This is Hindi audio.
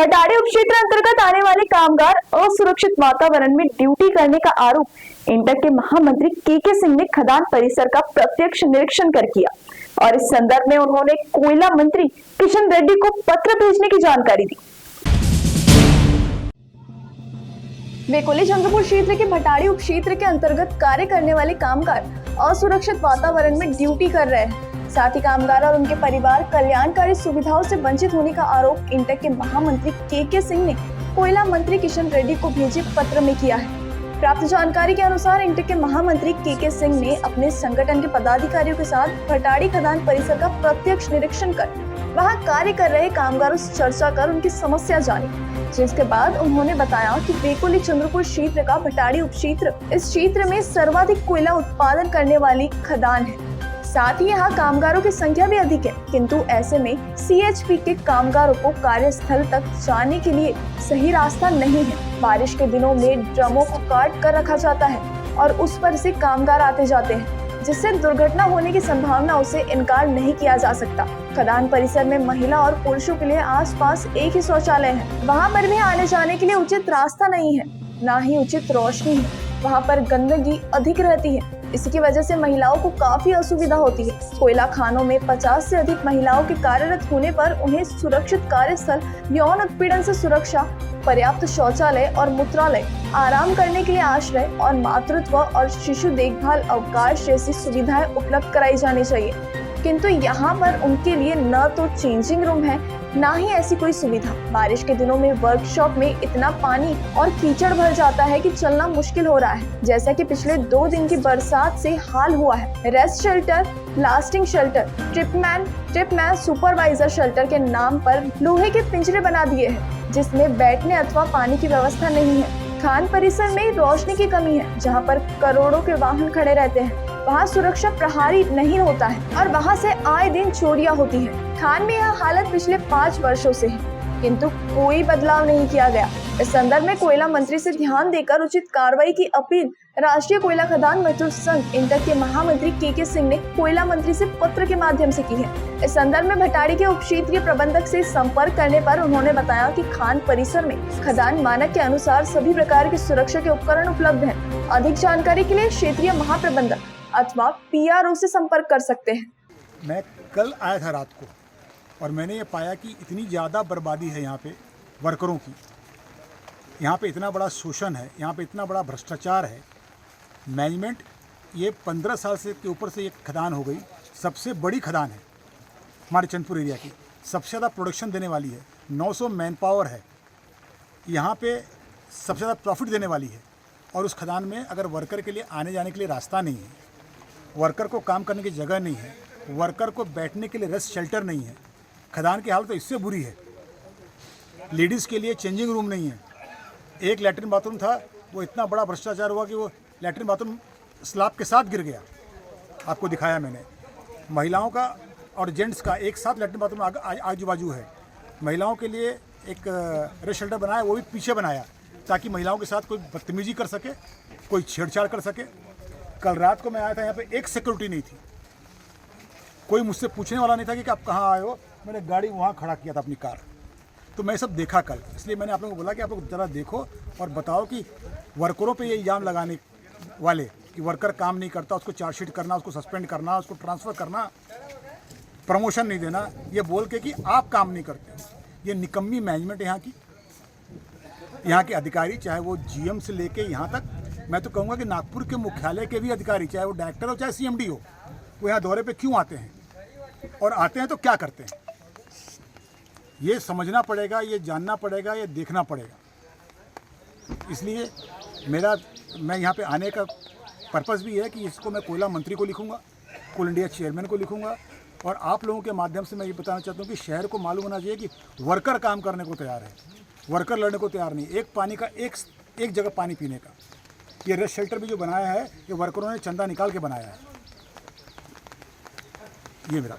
भटाड़ी उपक्षेत्र अंतर्गत आने वाले कामगार असुरक्षित वातावरण में ड्यूटी करने का आरोप इंटक के महामंत्री के सिंह ने खदान परिसर का प्रत्यक्ष निरीक्षण कर किया और इस संदर्भ में उन्होंने कोयला मंत्री किशन रेड्डी को पत्र भेजने की जानकारी दी। वेकोली चंद्रपुर क्षेत्र के भटाड़ी उपक्षेत्र के अंतर्गत कार्य करने वाले कामगार असुरक्षित वातावरण में ड्यूटी कर रहे हैं। साथ ही कामगार और उनके परिवार कल्याणकारी सुविधाओं से वंचित होने का आरोप इंटक के महामंत्री के सिंह ने कोयला मंत्री किशन रेड्डी को भेजे पत्र में किया है। प्राप्त जानकारी के अनुसार इंटक के महामंत्री के सिंह ने अपने संगठन के पदाधिकारियों के साथ भटाड़ी खदान परिसर का प्रत्यक्ष निरीक्षण कर वहां कार्य कर रहे कामगारों से चर्चा कर उनकी समस्या जानी, जिसके बाद उन्होंने बताया कि वेकोली चंद्रपुर क्षेत्र का भटाड़ी उपक्षेत्र इस क्षेत्र में सर्वाधिक कोयला उत्पादन करने वाली खदान है। साथ ही यहाँ कामगारों की संख्या भी अधिक है, किंतु ऐसे में सीएचपी के कामगारों को कार्यस्थल तक जाने के लिए सही रास्ता नहीं है। बारिश के दिनों में ड्रमों को काट कर रखा जाता है और उस पर से कामगार आते जाते हैं, जिससे दुर्घटना होने की संभावना से इनकार नहीं किया जा सकता। खदान परिसर में महिला और पुरुषों के लिए आसपास एक ही शौचालय है। वहाँ पर भी आने जाने के लिए उचित रास्ता नहीं है, न ही उचित रोशनी है। वहाँ पर गंदगी अधिक रहती है, इसकी वजह से महिलाओं को काफी असुविधा होती है। कोयला खानों में 50 से अधिक महिलाओं के कार्यरत होने पर उन्हें सुरक्षित कार्यस्थल, यौन उत्पीड़न से सुरक्षा, पर्याप्त शौचालय और मूत्रालय, आराम करने के लिए आश्रय और मातृत्व और शिशु देखभाल अवकाश जैसी सुविधाएं उपलब्ध कराई जानी चाहिए, किंतु यहाँ पर उनके लिए न तो चेंजिंग रूम है, ना ही ऐसी कोई सुविधा। बारिश के दिनों में वर्कशॉप में इतना पानी और कीचड़ भर जाता है कि चलना मुश्किल हो रहा है, जैसा कि पिछले 2 दिन की बरसात से हाल हुआ है। Rest shelter, lasting shelter, tripman supervisor shelter के नाम पर लोहे के पिंजरे बना दिए हैं, जिसमें बैठने अथवा पानी की व्यवस्था नहीं है। खान परिसर में रोशनी की कमी है, जहाँ पर करोड़ों के वाहन खड़े रहते हैं। वहाँ सुरक्षा प्रहरी नहीं होता है और वहाँ से आए दिन चोरियां होती हैं। खान में यह हालत पिछले 5 वर्षों से है, किंतु कोई बदलाव नहीं किया गया। इस संदर्भ में कोयला मंत्री से ध्यान देकर उचित कार्रवाई की अपील राष्ट्रीय कोयला खदान मजदूर संघ इंटक के महामंत्री के सिंह ने कोयला मंत्री से पत्र के माध्यम से की है। इस संदर्भ में भटाड़ी के उपक्षेत्रीय प्रबंधक से संपर्क करने पर उन्होंने बताया कि खान परिसर में खदान मानक के अनुसार सभी प्रकार की सुरक्षा के उपकरण उपलब्ध हैं। अधिक जानकारी के लिए क्षेत्रीय महाप्रबंधक अथवा पीआरओ से संपर्क कर सकते हैं। मैं कल आया था रात को और मैंने ये पाया कि इतनी ज़्यादा बर्बादी है यहाँ पे वर्करों की, यहाँ पे इतना बड़ा शोषण है, यहाँ पे इतना बड़ा भ्रष्टाचार है। मैनेजमेंट ये 15 साल से के ऊपर से ये खदान हो गई, सबसे बड़ी खदान है हमारे चंद्रपुर एरिया की, सबसे ज़्यादा प्रोडक्शन देने वाली है, 900 मैन पावर है, यहाँ पे सबसे ज़्यादा प्रॉफिट देने वाली है। और उस खदान में अगर वर्कर के लिए आने जाने के लिए रास्ता नहीं है, वर्कर को काम करने की जगह नहीं है, वर्कर को बैठने के लिए रेस्ट शेल्टर नहीं है, खदान की हालत तो इससे बुरी है। लेडीज़ के लिए चेंजिंग रूम नहीं है। एक लैट्रिन बाथरूम था, वो इतना बड़ा भ्रष्टाचार हुआ कि वो लैट्रिन बाथरूम स्लैब के साथ गिर गया, आपको दिखाया मैंने। महिलाओं का और जेंट्स का एक साथ लैट्रिन बाथरूम आजू बाजू है। महिलाओं के लिए एक रेस्ट शेल्टर बनाया, वो भी पीछे बनाया ताकि महिलाओं के साथ कोई बदतमीजी कर सके, कोई छेड़छाड़ कर सके। कल रात को मैं आया था, यहाँ पे एक सिक्योरिटी नहीं थी, कोई मुझसे पूछने वाला नहीं था कि आप कहाँ आए हो। मैंने गाड़ी वहाँ खड़ा किया था अपनी कार, तो मैं सब देखा कल। इसलिए मैंने आप लोगों को बोला कि आप लोग ज़रा देखो और बताओ कि वर्करों पे ये इल्ज़ाम लगाने वाले कि वर्कर काम नहीं करता, उसको चार्जशीट करना, उसको सस्पेंड करना, उसको ट्रांसफ़र करना, प्रमोशन नहीं देना, ये बोल के कि आप काम नहीं करते। ये निकम्मी मैनेजमेंट यहाँ की, यहाँ के अधिकारी, चाहे वो जीएम से लेके यहाँ तक, मैं तो कहूँगा कि नागपुर के मुख्यालय के भी अधिकारी, चाहे वो डायरेक्टर हो चाहे सीएमडी हो, वो यहाँ दौरे पे क्यों आते हैं और आते हैं तो क्या करते हैं, ये समझना पड़ेगा, ये जानना पड़ेगा, ये देखना पड़ेगा। इसलिए मैं यहाँ पे आने का पर्पज़ भी है कि इसको मैं कोयला मंत्री को लिखूँगा, कोल इंडिया चेयरमैन को लिखूँगा, और आप लोगों के माध्यम से मैं ये बताना चाहता हूँ कि शहर को मालूम होना चाहिए कि वर्कर काम करने को तैयार है, वर्कर लड़ने को तैयार नहीं। एक पानी का एक जगह पानी पीने का, ये रेस्ट शेल्टर भी जो बनाया है, ये वर्करों ने चंदा निकाल के बनाया है। ये मेरा